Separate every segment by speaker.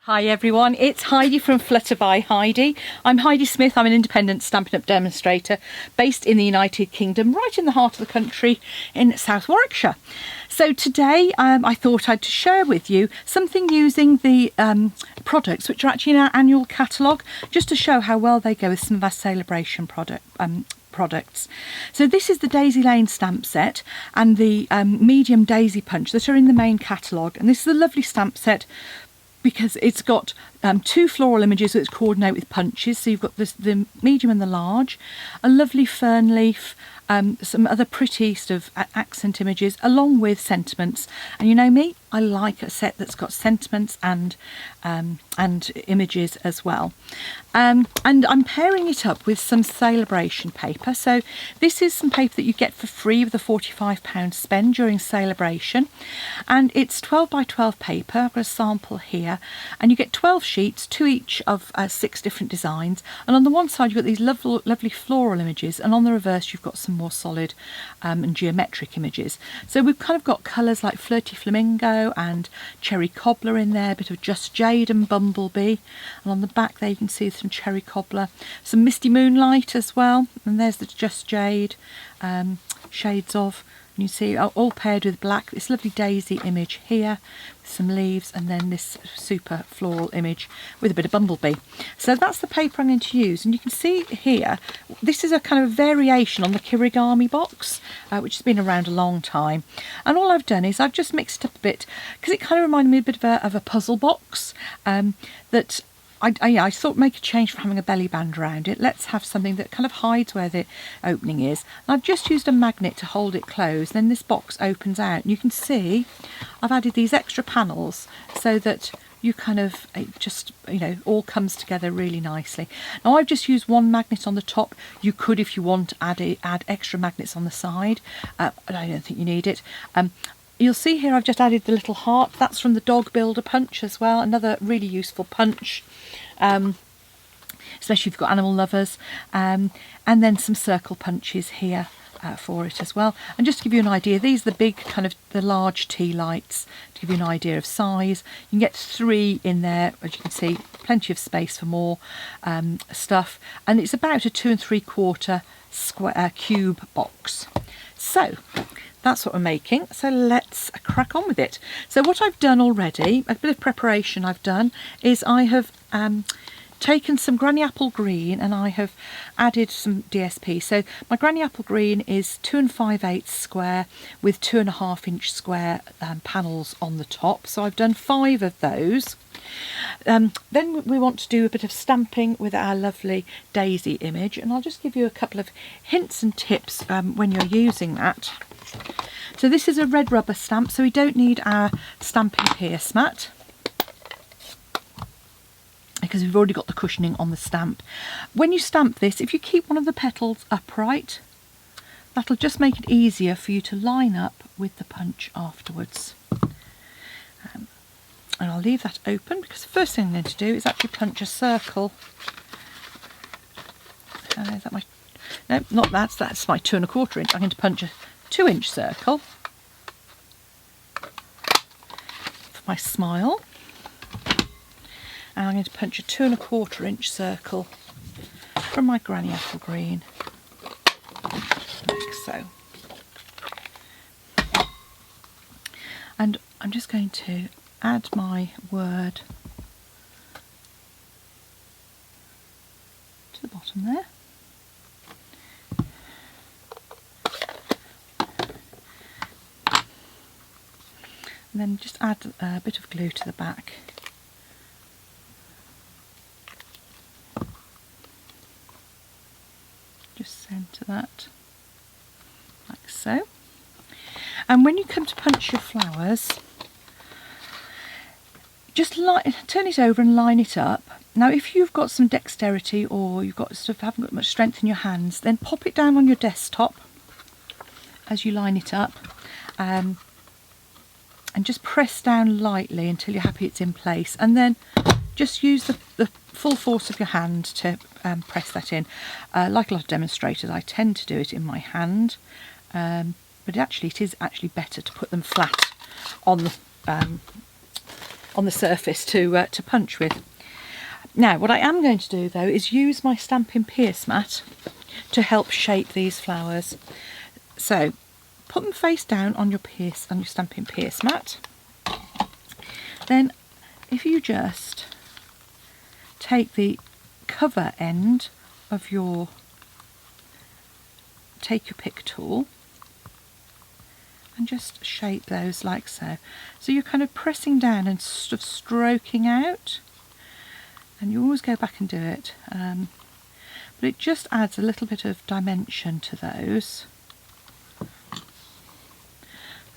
Speaker 1: Hi everyone, it's Heidi from Flutter by Heidi. I'm Heidi Smith, I'm an independent Stampin' Up! Demonstrator based in the United Kingdom, right in the heart of the country in South Warwickshire. So today I thought I'd share with you something using the products which are actually in our annual catalogue, just to show how well they go with some of our celebration products. So this is the Daisy Lane stamp set and the medium daisy punch that are in the main catalogue, and this is a lovely stamp set because it's got two floral images that coordinate with punches. So you've got the medium and the large, a lovely fern leaf, some other pretty sort of accent images along with sentiments. And you know me, I like a set that's got sentiments and images as well. And I'm pairing it up with some celebration paper. So this is some paper that you get for free with a £45 spend during celebration, and it's 12 by 12 paper. I've got a sample here, and you get 12 sheets, two each of 6 different designs. And on the one side you've got these lovely floral images, and on the reverse you've got some more solid and geometric images. So we've kind of got colours like Flirty Flamingo and Cherry Cobbler in there, a bit of Just Jade and Bumblebee, and on the back there you can see some Cherry Cobbler, some Misty Moonlight as well, and there's the Just Jade shades of, and you see all paired with black, this lovely daisy image here with some leaves, and then this super floral image with a bit of bumblebee. So that's the paper I'm going to use, and you can see here this is a kind of variation on the Kirigami Box, which has been around a long time. And all I've done is I've just mixed it up a bit because it kind of reminded me a bit of a puzzle box that I thought make a change from having a belly band around it. Let's have something that kind of hides where the opening is. And I've just used a magnet to hold it closed. Then this box opens out. And you can see I've added these extra panels so that you kind of, it just, you know, all comes together really nicely. Now I've just used one magnet on the top. You could, if you want, add extra magnets on the side. I don't think you need it. You'll see here I've just added the little heart. That's from the Dog Builder punch as well, another really useful punch, especially if you've got animal lovers, and then some circle punches here for it as well. And just to give you an idea, these are the big kind of the large tea lights to give you an idea of size. You can get 3 in there, as you can see, plenty of space for more stuff, and it's about a 2 3/4 square cube box. So that's what we're making, so let's crack on with it. So what I've done already, a bit of preparation I've done, is I have taken some Granny Apple Green and I have added some DSP. So my Granny Apple Green is 2 5/8 square with 2.5 inch square panels on the top. So I've done 5 of those. Then we want to do a bit of stamping with our lovely daisy image, and I'll just give you a couple of hints and tips when you're using that. So this is a red rubber stamp, so we don't need our stamping pierce mat because we've already got the cushioning on the stamp. When you stamp this, if you keep one of the petals upright, that'll just make it easier for you to line up with the punch afterwards. And I'll leave that open because the first thing I'm going to do is actually punch a circle. Is that my... No, not that. That's my 2 1/4 inch. I'm going to punch a 2 inch circle for my smile, and I'm going to punch a 2 1/4 inch circle from my Granny Apple Green, like so. And I'm just going to add my word to the bottom there. And then just add a bit of glue to the back. Just centre that, like so. And when you come to punch your flowers, just turn it over and line it up. Now if you've got some dexterity or you've got haven't got much strength in your hands, then pop it down on your desktop as you line it up. And just press down lightly until you're happy it's in place, and then just use the full force of your hand to press that in. Like a lot of demonstrators, I tend to do it in my hand, but it is actually better to put them flat on the on the surface to punch with. Now what I am going to do though is use my Stampin' Pierce mat to help shape these flowers. So put them face down on your Stampin' Pierce mat. Then if you just take the cover end of your pick tool and just shape those like so. So you're kind of pressing down and sort of stroking out, and you always go back and do it, but it just adds a little bit of dimension to those.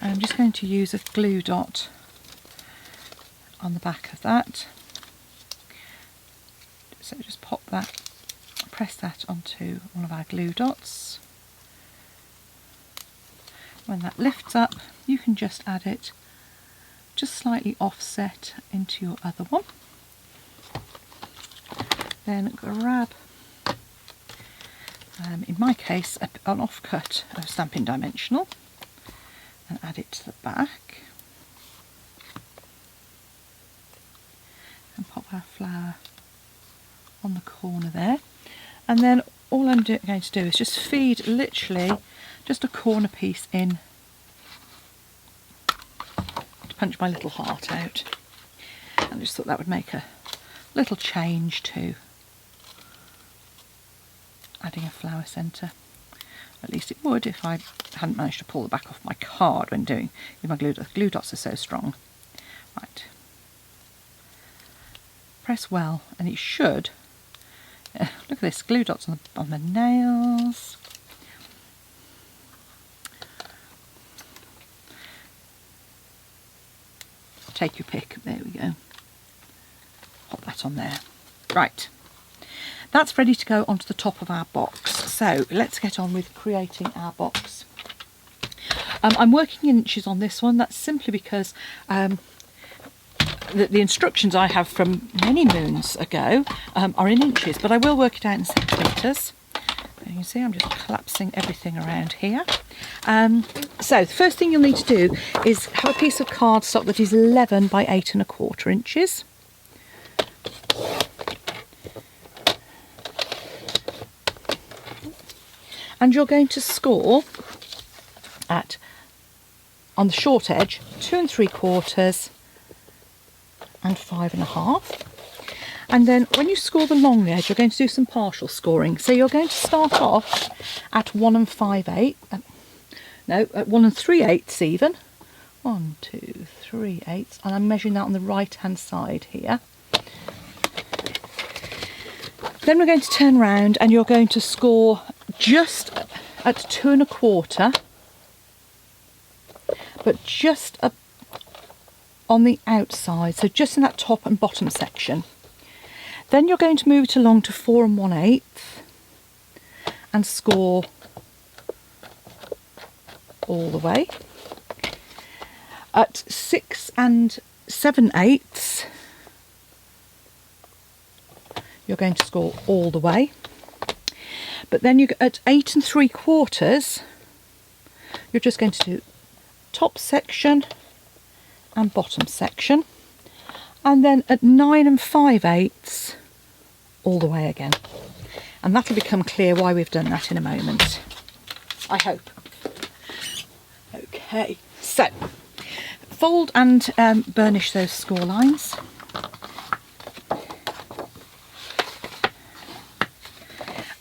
Speaker 1: And I'm just going to use a glue dot on the back of that. So just pop that, press that onto one of our glue dots. When that lifts up, you can just add it just slightly offset into your other one. Then grab, in my case, an offcut of Stampin' Dimensional and add it to the back. And pop our flower on the corner there. And then all I'm going to do is just feed literally just a corner piece in to punch my little heart out. I just thought that would make a little change to adding a flower centre. At least it would if I hadn't managed to pull the back off my card when doing with my glue dots. Glue dots are so strong. Right. Press well, and it should. Look at this, glue dots on the nails. Take your pick. There we go. Pop that on there. Right. That's ready to go onto the top of our box. So let's get on with creating our box. I'm working in inches on this one. That's simply because the instructions I have from many moons ago are in inches, but I will work it out in centimetres. You can see I'm just collapsing everything around here. So the first thing you'll need to do is have a piece of cardstock that is 11 by 8 1/4 inches. And you're going to score at, on the short edge, 2 3/4 and 5 1/2. And then when you score the long edge, you're going to do some partial scoring. So you're going to start off at 1 5/8, at 1 3/8 even. 1 2 3/8, and I'm measuring that on the right hand side here. Then we're going to turn round and you're going to score just at 2 1/4, but just up on the outside, so just in that top and bottom section. Then you're going to move it along to 4 1/8 and score all the way. At 6 7/8 you're going to score all the way. But then at 8 3/4 you're just going to do top section and bottom section, and then at 9 5/8 all the way again. And that'll become clear why we've done that in a moment, I hope. Okay, so fold and burnish those score lines.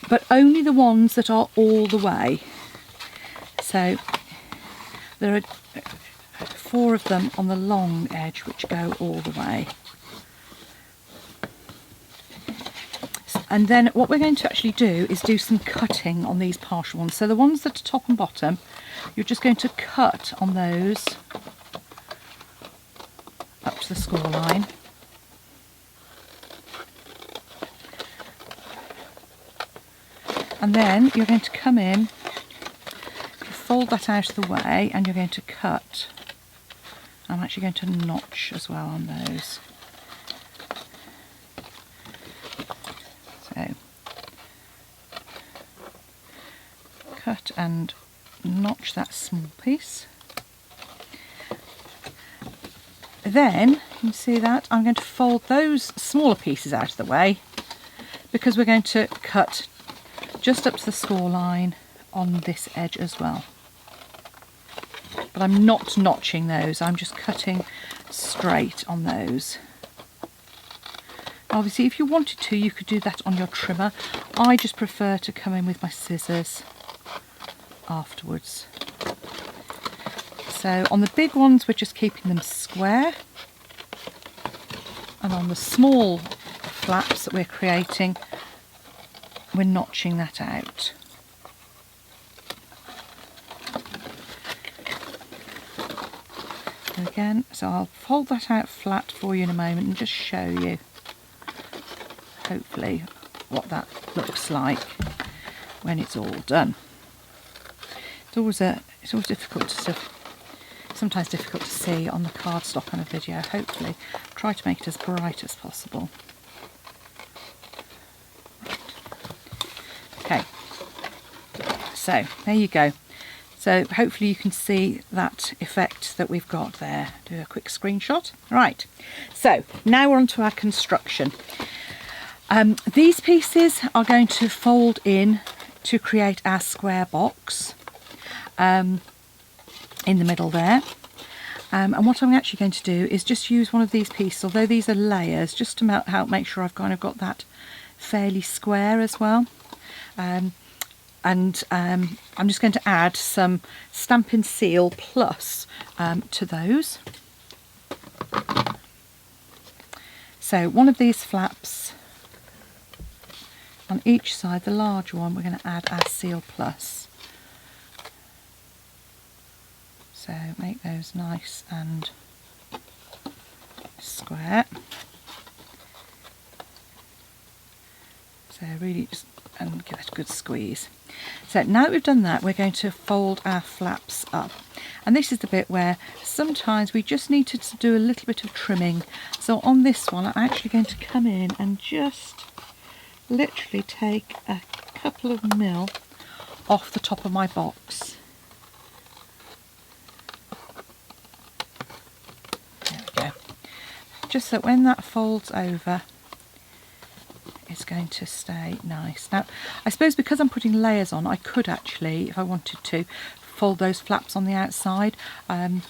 Speaker 1: But only the ones that are all the way. So there are 4 of them on the long edge which go all the way. And then what we're going to actually do is do some cutting on these partial ones. So the ones that are top and bottom, you're just going to cut on those up to the score line. And then you're going to come in, fold that out of the way, and you're going to cut. I'm actually going to notch as well on those. So, cut and notch that small piece. then you can see that I'm going to fold those smaller pieces out of the way, because we're going to cut just up to the score line on this edge as well. But I'm not notching those, I'm just cutting straight on those. Obviously, if you wanted to, you could do that on your trimmer. I just prefer to come in with my scissors afterwards. So on the big ones, we're just keeping them square. And on the small flaps that we're creating, we're notching that out. And again, so I'll fold that out flat for you in a moment and just show you, hopefully, what that looks like when it's all done. It's always difficult to sometimes difficult to see on the cardstock on a video. Hopefully, try to make it as bright as possible. Okay, so there you go. So hopefully you can see that effect that we've got there. Do a quick screenshot. Right, so now we're on to our construction. These pieces are going to fold in to create our square box in the middle there. And what I'm actually going to do is just use one of these pieces, although these are layers, just to help make sure I've kind of got that fairly square as well. I'm just going to add some Stampin' Seal Plus to those. So one of these flaps on each side, the large one, we're going to add our Seal Plus. So make those nice and square. So really just and give it a good squeeze. So now that we've done that, we're going to fold our flaps up. And this is the bit where sometimes we just need to do a little bit of trimming. So on this one, I'm actually going to come in and just literally take a couple of mil off the top of my box. There we go. Just so when that folds over, it's going to stay nice. Now, I suppose because I'm putting layers on, I could actually, if I wanted to, fold those flaps on the outside. But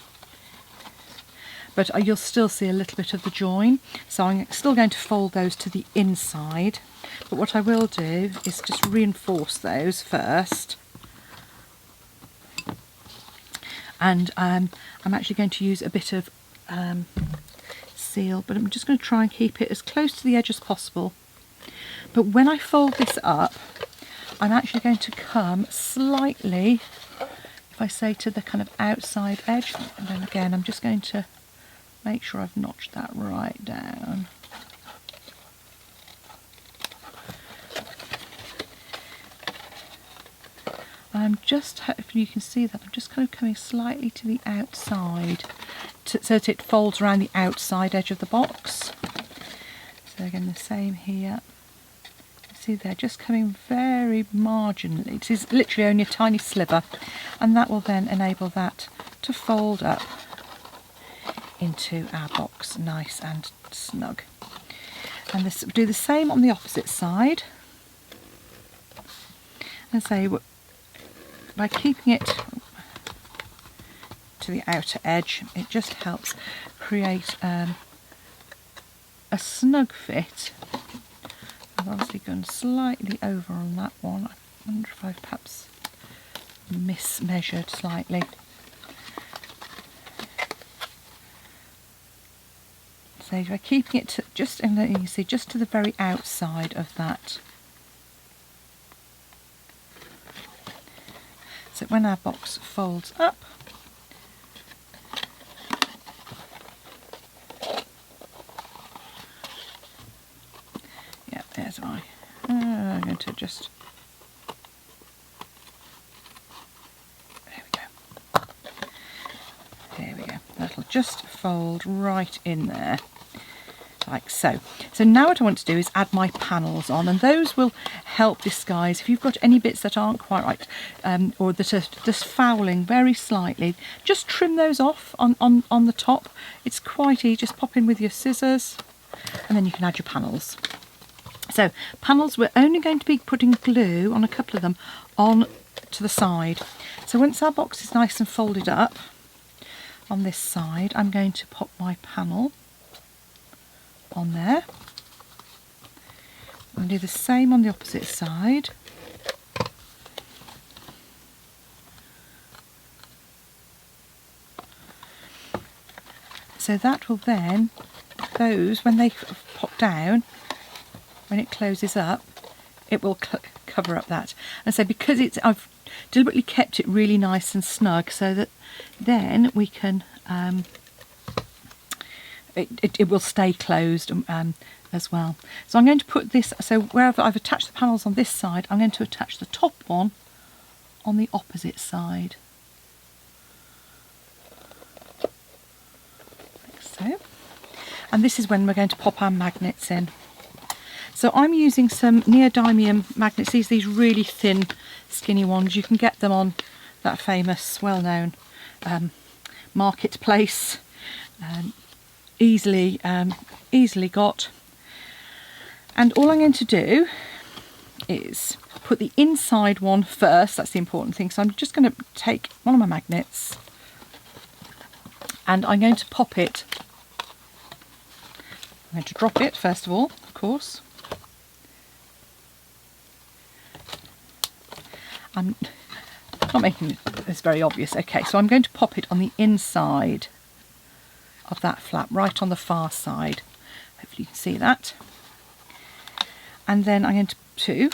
Speaker 1: you'll still see a little bit of the join. So I'm still going to fold those to the inside. But what I will do is just reinforce those first. And I'm actually going to use a bit of seal, but I'm just going to try and keep it as close to the edge as possible. But when I fold this up, I'm actually going to come slightly, if I say to the kind of outside edge, and then again I'm just going to make sure I've notched that right down. I'm just, hopefully you can see that, I'm just kind of coming slightly to the outside so that it folds around the outside edge of the box. So again, the same here. See, they're just coming very marginally. This is literally only a tiny sliver, and that will then enable that to fold up into our box nice and snug. And this do the same on the opposite side. And say, by keeping it to the outer edge, it just helps create a snug fit. I've obviously gone slightly over on that one. I wonder if I've perhaps mismeasured slightly. So by keeping it to just, and you can see, just to the very outside of that. So when our box folds up, there's my, I'm going to just, there we go, that'll just fold right in there like so. So now what I want to do is add my panels on, and those will help disguise if you've got any bits that aren't quite right or that are just fouling very slightly. Just trim those off on the top. It's quite easy, just pop in with your scissors and then you can add your panels. So panels, we're only going to be putting glue on a couple of them on to the side. So once our box is nice and folded up on this side, I'm going to pop my panel on there and do the same on the opposite side. So that will then, those, when they pop down, when it closes up, it will cover up that. And so because I've deliberately kept it really nice and snug so that then we can, it will stay closed as well. So I'm going to put this, so wherever I've attached the panels on this side, I'm going to attach the top one on the opposite side. Like so. And this is when we're going to pop our magnets in. So I'm using some neodymium magnets, these really thin, skinny ones. You can get them on that famous, well-known marketplace, easily got. And all I'm going to do is put the inside one first. That's the important thing. So I'm just going to take one of my magnets and I'm going to pop it. I'm going to drop it first of all, of course. I'm not making this very obvious. Okay, so I'm going to pop it on the inside of that flap, right on the far side. Hopefully you can see that. And then I'm going to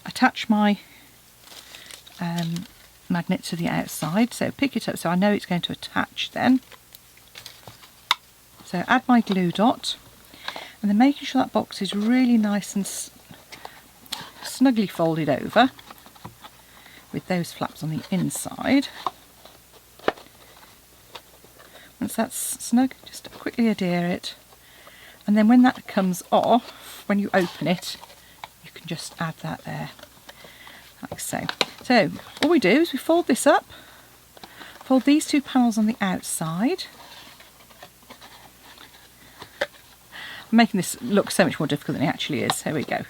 Speaker 1: attach my magnet to the outside. So pick it up so I know it's going to attach then. So add my glue dot and then making sure that box is really nice and snugly folded over with those flaps on the inside. Once that's snug, just quickly adhere it, and then when that comes off, when you open it, you can just add that there, like so. So all we do is we fold this up, fold these two panels on the outside. I'm making this look so much more difficult than it actually is. Here we go,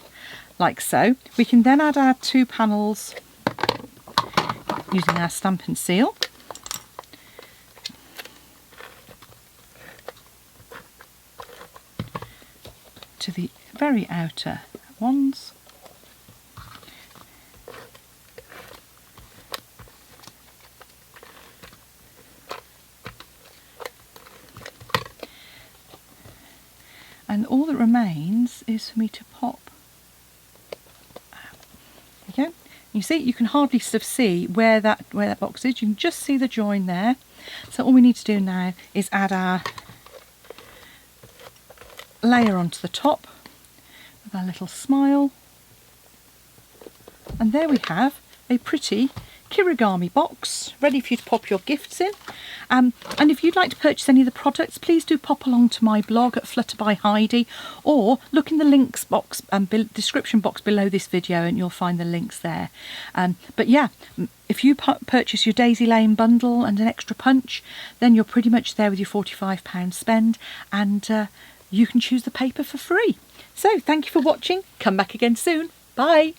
Speaker 1: like so. We can then add our two panels using our stamp and seal. To the very outer ones. And all that remains is for me to pop. There you go. You see, you can hardly sort of see where that box is. You can just see the join there. So all we need to do now is add our layer onto the top with our little smile. And there we have a pretty Kirigami box ready for you to pop your gifts in. And if you'd like to purchase any of the products, please do pop along to my blog at Flutter by Heidi, or look in the links box and description box below this video and you'll find the links there. But yeah, if you purchase your Daisy Lane bundle and an extra punch, then you're pretty much there with your £45 spend, and you can choose the paper for free. So thank you for watching. Come back again soon. Bye.